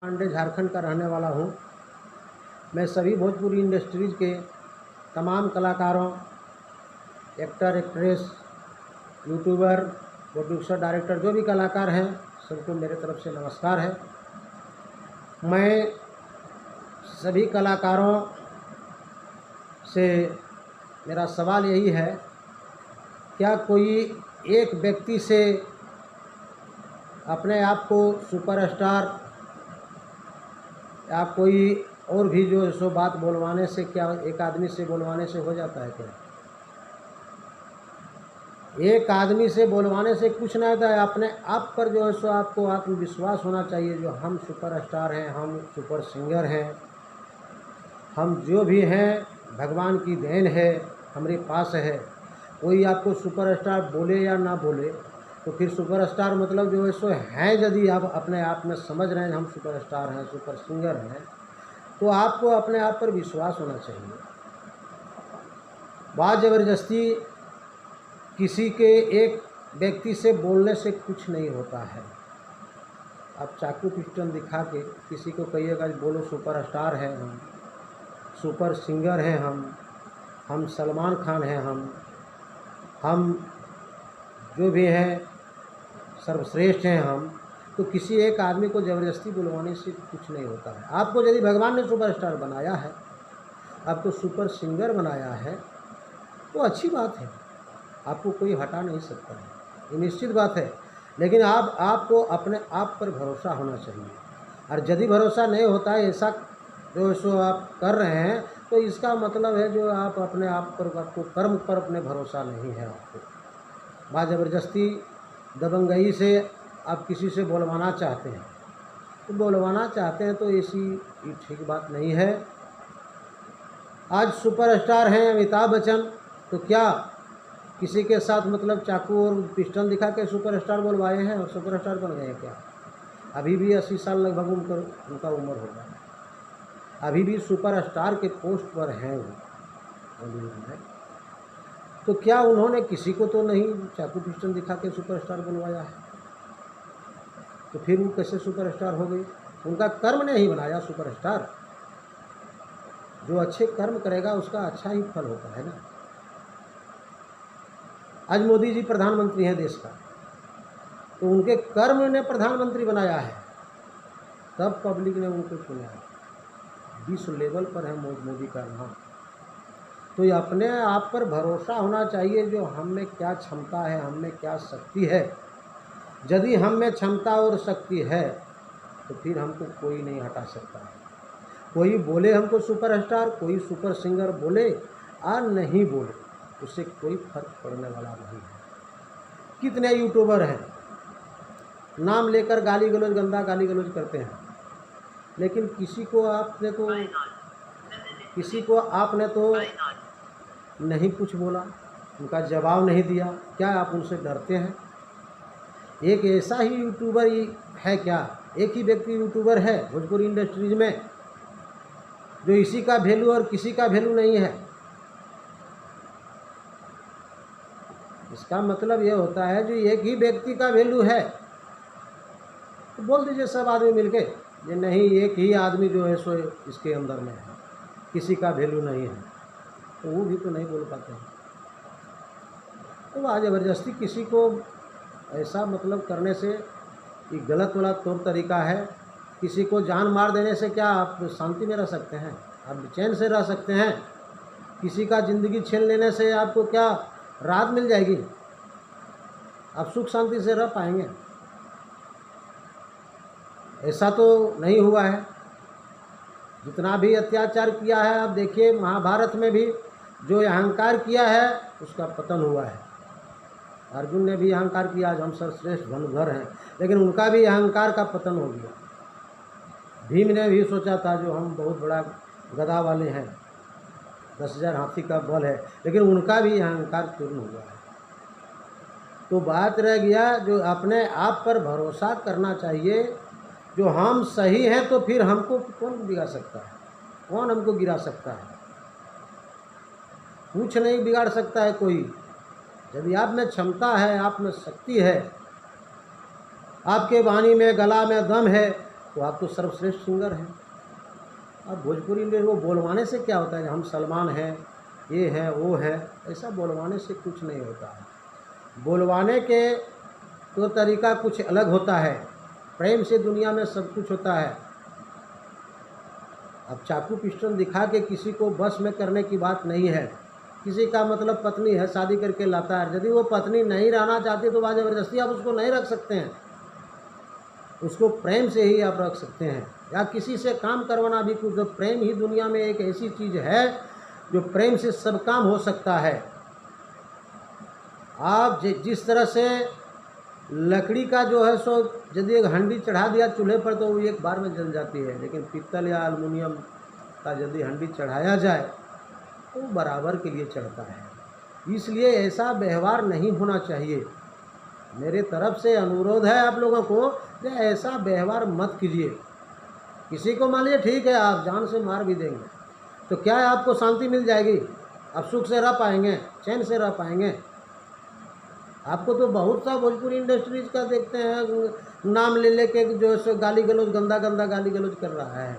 पांडे झारखंड का रहने वाला हूँ। मैं सभी भोजपुरी इंडस्ट्रीज़ के तमाम कलाकारों, actor, actress, YouTuber, producer, director जो भी कलाकार हैं सबको मेरे तरफ से नमस्कार है। मैं सभी कलाकारों से मेरा सवाल यही है, क्या कोई एक व्यक्ति से अपने आप को सुपरस्टार या कोई और भी जो सो बात बोलवाने से, क्या एक आदमी से बोलवाने से हो जाता है? क्या एक आदमी से बोलवाने से कुछ नहीं होता है। अपने आप पर जो है सो आपको आत्मविश्वास होना चाहिए, जो हम सुपरस्टार हैं, हम सुपर सिंगर हैं, हम जो भी हैं भगवान की देन है, हमारे पास है। कोई आपको सुपरस्टार बोले या ना बोले, तो फिर सुपरस्टार मतलब जो है सो हैं, यदि आप अपने आप में समझ रहे हैं हम सुपरस्टार हैं, सुपर सिंगर हैं, तो आपको अपने आप पर विश्वास होना चाहिए। बात ज़बरदस्ती किसी के एक व्यक्ति से बोलने से कुछ नहीं होता है। आप चाकू पिस्टन दिखा के किसी को कहिएगा बोलो सुपरस्टार हैं हम, सुपर सिंगर हैं हम सलमान खान हैं, हम जो भी हैं सर्वश्रेष्ठ हैं हम, तो किसी एक आदमी को ज़बरदस्ती बुलवाने से कुछ नहीं होता है। आपको यदि भगवान ने सुपरस्टार बनाया है, आपको सुपर सिंगर बनाया है, तो अच्छी बात है, आपको कोई हटा नहीं सकता है, ये निश्चित बात है। लेकिन आपको अपने आप पर भरोसा होना चाहिए। और यदि भरोसा नहीं होता है, ऐसा जो सो आप कर रहे हैं, तो इसका मतलब है जो आप अपने आप पर, आपको कर्म पर अपने भरोसा नहीं है। आपको बात ज़बरदस्ती दबंगई से आप किसी से बोलवाना चाहते हैं, तो बोलवाना चाहते हैं तो ऐसी ठीक बात नहीं है। आज सुपरस्टार हैं अमिताभ बच्चन, तो क्या किसी के साथ मतलब चाकू और पिस्टल दिखा के सुपरस्टार बोलवाए हैं और सुपरस्टार बन गए हैं? क्या अभी भी 80 साल लगभग उनका उम्र होगा, अभी भी सुपरस्टार के पोस्ट पर हैं वो बॉलीवुड में। तो क्या उन्होंने किसी को तो नहीं चाकू पिस्टल दिखा के सुपरस्टार बनवाया है? तो फिर वो कैसे सुपरस्टार हो गई? उनका कर्म ने ही बनाया सुपरस्टार। जो अच्छे कर्म करेगा उसका अच्छा ही फल होता है ना। आज मोदी जी प्रधानमंत्री हैं देश का, तो उनके कर्म ने प्रधानमंत्री बनाया है, तब पब्लिक ने उनको चुना है। विश्व लेवल पर है मोदी का नाम। तो ये अपने आप पर भरोसा होना चाहिए, जो हम में क्या क्षमता है, हम में क्या शक्ति है। यदि हम में क्षमता और शक्ति है तो फिर हमको कोई नहीं हटा सकता है। कोई बोले हमको सुपरस्टार, कोई सुपर सिंगर बोले और नहीं बोले, उससे कोई फर्क पड़ने वाला नहीं है। कितने यूट्यूबर हैं नाम लेकर गाली गलौज, गंदा गाली गलौज करते हैं, लेकिन किसी को आपने तो नहीं कुछ बोला, उनका जवाब नहीं दिया। क्या आप उनसे डरते हैं? एक ऐसा ही यूट्यूबर है, क्या एक ही व्यक्ति यूट्यूबर है भोजपुरी इंडस्ट्रीज में जो इसी का वैल्यू और किसी का वैल्यू नहीं है? इसका मतलब यह होता है जो एक ही व्यक्ति का वैल्यू है, तो बोल दीजिए सब आदमी मिलके ये नहीं, एक ही आदमी जो है सो इसके अंदर में है, किसी का वैल्यू नहीं है, तो वो भी तो नहीं बोल पाते हैं। तो आज ज़बरदस्ती किसी को ऐसा मतलब करने से ये गलत वाला तौर तरीका है। किसी को जान मार देने से क्या आप शांति में रह सकते हैं? आप चैन से रह सकते हैं? किसी का ज़िंदगी छीन लेने से आपको क्या राहत मिल जाएगी? आप सुख शांति से रह पाएंगे? ऐसा तो नहीं हुआ है। जितना भी अत्याचार किया है, आप देखिए महाभारत में भी जो अहंकार किया है उसका पतन हुआ है। अर्जुन ने भी अहंकार किया, आज हम सर्वश्रेष्ठ धनुर्धर हैं, लेकिन उनका भी अहंकार का पतन हो गया। भीम ने भी सोचा था जो हम बहुत बड़ा गदा वाले हैं, 10,000 हाथी का बल है, लेकिन उनका भी अहंकार चूर्ण हुआ है। तो बात रह गया जो अपने आप पर भरोसा करना चाहिए। जो हम सही हैं तो फिर हमको कौन बिगाड़ सकता है? कौन हमको गिरा सकता है? कुछ नहीं बिगाड़ सकता है कोई। यदि आप में क्षमता है, आप में शक्ति है, आपके वाणी में, गला में दम है, तो आप तो सर्वश्रेष्ठ सिंगर हैं। अब भोजपुरी में वो बोलवाने से क्या होता है, हम सलमान हैं, ये हैं, वो है, ऐसा बोलवाने से कुछ नहीं होता है। बोलवाने के तो तरीका कुछ अलग होता है। प्रेम से दुनिया में सब कुछ होता है। अब चाकू पिस्टल दिखा के किसी को बस में करने की बात नहीं है। किसी का मतलब पत्नी है, शादी करके लाता है, यदि वो पत्नी नहीं रहना चाहती तो वह ज़बरदस्ती आप उसको नहीं रख सकते हैं। उसको प्रेम से ही आप रख सकते हैं, या किसी से काम करवाना भी कुछ। जो प्रेम ही दुनिया में एक ऐसी चीज़ है जो प्रेम से सब काम हो सकता है। आप जिस तरह से लकड़ी का जो है सो यदि एक हंडी चढ़ा दिया चूल्हे पर तो वो एक बार में जल जाती है, लेकिन पीतल या एल्युमिनियम का यदि हंडी चढ़ाया जाए तो बराबर के लिए चढ़ता है। इसलिए ऐसा व्यवहार नहीं होना चाहिए। मेरे तरफ से अनुरोध है आप लोगों को कि ऐसा व्यवहार मत कीजिए। किसी को मान लीजिए ठीक है आप जान से मार भी देंगे तो क्या है, आपको शांति मिल जाएगी? आप सुख से रह पाएंगे, चैन से रह पाएंगे? आपको तो बहुत सा भोजपुरी इंडस्ट्रीज का देखते हैं, नाम ले लेके जो है सो गाली गलौज, गंदा गंदा गाली गलौज कर रहा है,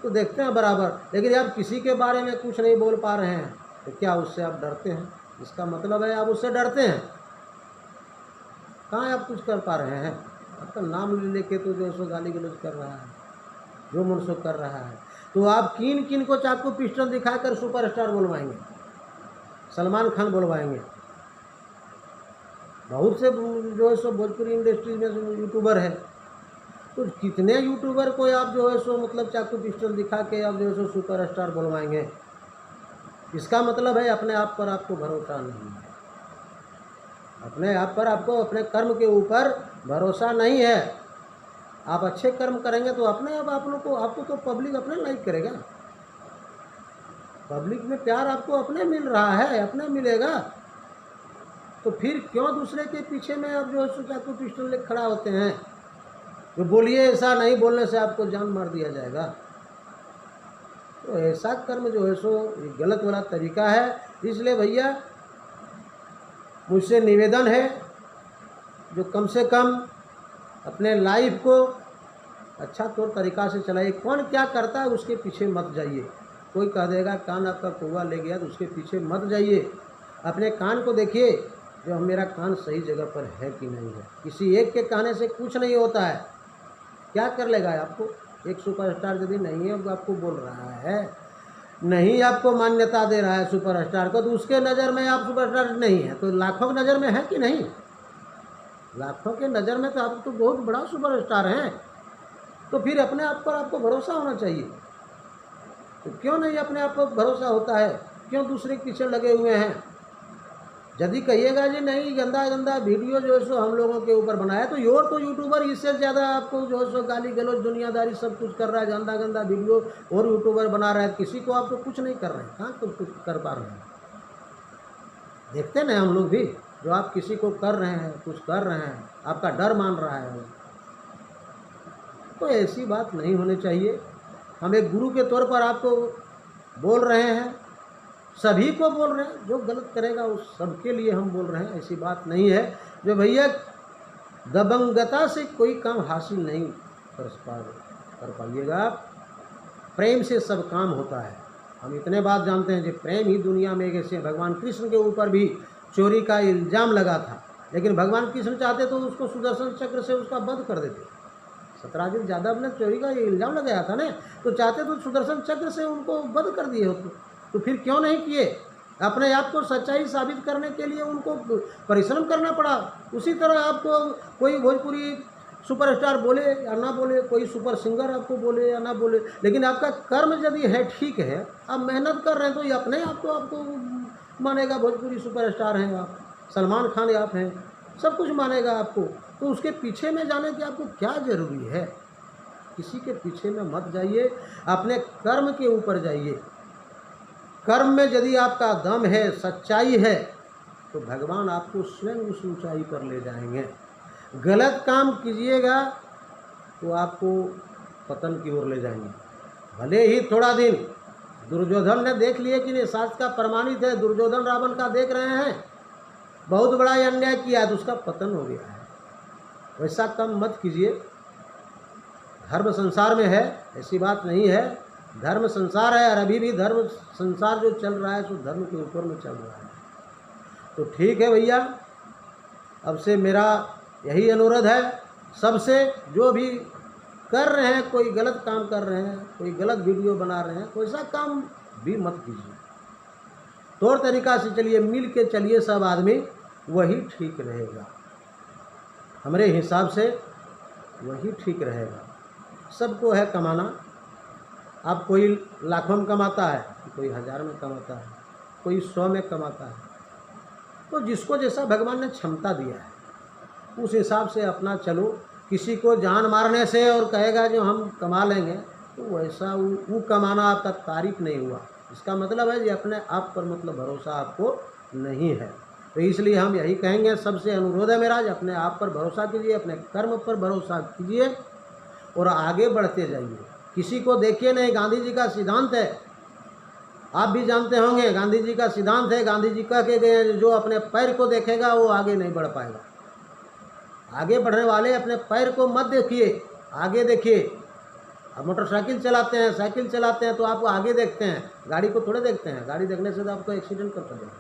तो देखते हैं बराबर। लेकिन आप किसी के बारे में कुछ नहीं बोल पा रहे हैं तो क्या उससे आप डरते हैं? इसका मतलब है आप उससे डरते हैं। कहाँ आप कुछ कर पा रहे हैं? आपका नाम ले लेके तो जो सो गाली गलौज कर रहा है, जो मन सो कर रहा है। तो आप किन किन को चाकू पिस्टल दिखाकर सुपरस्टार बोलवाएंगे? सलमान खान बोलवाएंगे। बहुत से जो है सो भोजपुरी इंडस्ट्री में यूट्यूबर है, तो कितने यूट्यूबर को आप जो है सो मतलब चाकू पिस्टल दिखा के आप जो है सो सुपरस्टार बोलवाएंगे? इसका मतलब है अपने आप पर आपको भरोसा नहीं है। अपने आप पर आपको अपने कर्म के ऊपर भरोसा नहीं है। आप अच्छे कर्म करेंगे तो अपने आप लोग को, आपको तो पब्लिक अपने लाइक करेगा। पब्लिक में प्यार आपको अपने मिल रहा है, अपने मिलेगा। तो फिर क्यों दूसरे के पीछे में आप जो है चाकू पिस्टल लेकर खड़ा होते हैं? जो बोलिए ऐसा नहीं बोलने से आपको जान मार दिया जाएगा। तो ऐसा कर्म जो है सो गलत वाला तरीका है। इसलिए भैया मुझसे निवेदन है, जो कम से कम अपने लाइफ को अच्छा तौर तरीक़ा से चलाइए। कौन क्या करता है उसके पीछे मत जाइए। कोई कह देगा कान आपका कौवा ले गया तो उसके पीछे मत जाइए। अपने कान को देखिए, जो मेरा कान सही जगह पर है कि नहीं है। किसी एक के कहने से कुछ नहीं होता है। क्या कर लेगा आपको? एक सुपरस्टार यदि नहीं है, आपको बोल रहा है, नहीं आपको मान्यता दे रहा है सुपरस्टार को, तो उसके नज़र में आप सुपरस्टार नहीं है, तो लाखों की नज़र में है कि नहीं? लाखों के नज़र में तो आप तो बहुत बड़ा सुपरस्टार हैं। तो फिर अपने आप पर आपको भरोसा होना चाहिए। तो क्यों नहीं अपने आप पर भरोसा होता है? क्यों दूसरे के पीछे लगे हुए हैं? यदि कहिएगा जी नहीं गंदा गंदा वीडियो जो है सो हम लोगों के ऊपर बनाया, तो योर तो यूट्यूबर इससे ज़्यादा आपको जो है सो गाली गलौज दुनियादारी सब कुछ कर रहा है, गंदा गंदा वीडियो और यूट्यूबर बना रहा है। किसी को आपको कुछ नहीं कर रहे हैं, कहाँ कुछ कर पा रहे हैं? देखते ना हम लोग भी, जो आप किसी को कर रहे हैं, कुछ कर रहे हैं, आपका डर मान रहा है। तो ऐसी बात नहीं होनी चाहिए। हम एक गुरु के तौर पर आपको बोल रहे हैं, सभी को बोल रहे हैं। जो गलत करेगा उस सबके लिए हम बोल रहे हैं। ऐसी बात नहीं है जो भैया दबंगता से कोई काम हासिल नहीं कर पाइएगा। प्रेम से सब काम होता है। हम इतने बात जानते हैं कि प्रेम ही दुनिया में एक ऐसे। भगवान कृष्ण के ऊपर भी चोरी का इल्ज़ाम लगा था, लेकिन भगवान कृष्ण चाहते तो उसको सुदर्शन चक्र से उसका वध कर देते। सतराजित यादव ने चोरी का ये इल्ज़ाम लगाया था ना, तो चाहते तो सुदर्शन चक्र से उनको वध कर दिए होते। तो फिर क्यों नहीं किए? अपने आप को सच्चाई साबित करने के लिए उनको परिश्रम करना पड़ा। उसी तरह आपको कोई भोजपुरी सुपरस्टार बोले या ना बोले, कोई सुपर सिंगर आपको बोले या ना बोले, लेकिन आपका कर्म यदि है ठीक है, आप मेहनत कर रहे हैं, तो ये अपने आप को आपको मानेगा भोजपुरी सुपरस्टार हैं आप, सलमान खान आप हैं, सब कुछ मानेगा आपको। तो उसके पीछे में जाने की आपको क्या ज़रूरी है? किसी के पीछे में मत जाइए, अपने कर्म के ऊपर जाइए। कर्म में यदि आपका दम है, सच्चाई है, तो भगवान आपको स्वयं उस ऊंचाई पर ले जाएंगे। गलत काम कीजिएगा तो आपको पतन की ओर ले जाएंगे। भले ही थोड़ा दिन दुर्योधन ने देख लिए कि नहीं, शास्त्र का प्रमाणित है, दुर्योधन रावण का देख रहे हैं, बहुत बड़ा अन्याय किया है तो उसका पतन हो गया है। वैसा काम मत कीजिए। धर्म संसार में है, ऐसी बात नहीं है। धर्म संसार है और अभी भी धर्म संसार जो चल रहा है सो धर्म के ऊपर में चल रहा है। तो ठीक है भैया, अब से मेरा यही अनुरोध है सबसे, जो भी कर रहे हैं, कोई गलत काम कर रहे हैं, कोई गलत वीडियो बना रहे हैं, कोई सा काम भी मत कीजिए। तौर तरीका से चलिए, मिल के चलिए सब आदमी, वही ठीक रहेगा। हमारे हिसाब से वही ठीक रहेगा। सबको है कमाना। अब कोई लाखों में कमाता है, कोई 1000 में कमाता है, कोई 100 में कमाता है। तो जिसको जैसा भगवान ने क्षमता दिया है उस हिसाब से अपना चलो। किसी को जान मारने से और कहेगा जो हम कमा लेंगे, तो वैसा वो कमाना आपका तारीफ नहीं हुआ। इसका मतलब है कि अपने आप पर मतलब भरोसा आपको नहीं है। तो इसलिए हम यही कहेंगे, सबसे अनुरोध है मेरा, अपने आप पर भरोसा कीजिए, अपने कर्म पर भरोसा कीजिए और आगे बढ़ते जाइए। किसी को देखिए नहीं। गांधी जी का सिद्धांत है, आप भी जानते होंगे, गांधी जी का सिद्धांत है। गांधी जी कह के गए, जो अपने पैर को देखेगा वो आगे नहीं बढ़ पाएगा। आगे बढ़ने वाले अपने पैर को मत देखिए, आगे देखिए। अब मोटरसाइकिल चलाते हैं, साइकिल चलाते हैं तो आप आगे देखते हैं, गाड़ी को थोड़े देखते हैं। गाड़ी देखने से तो आपको एक्सीडेंट कर पड़ेगा।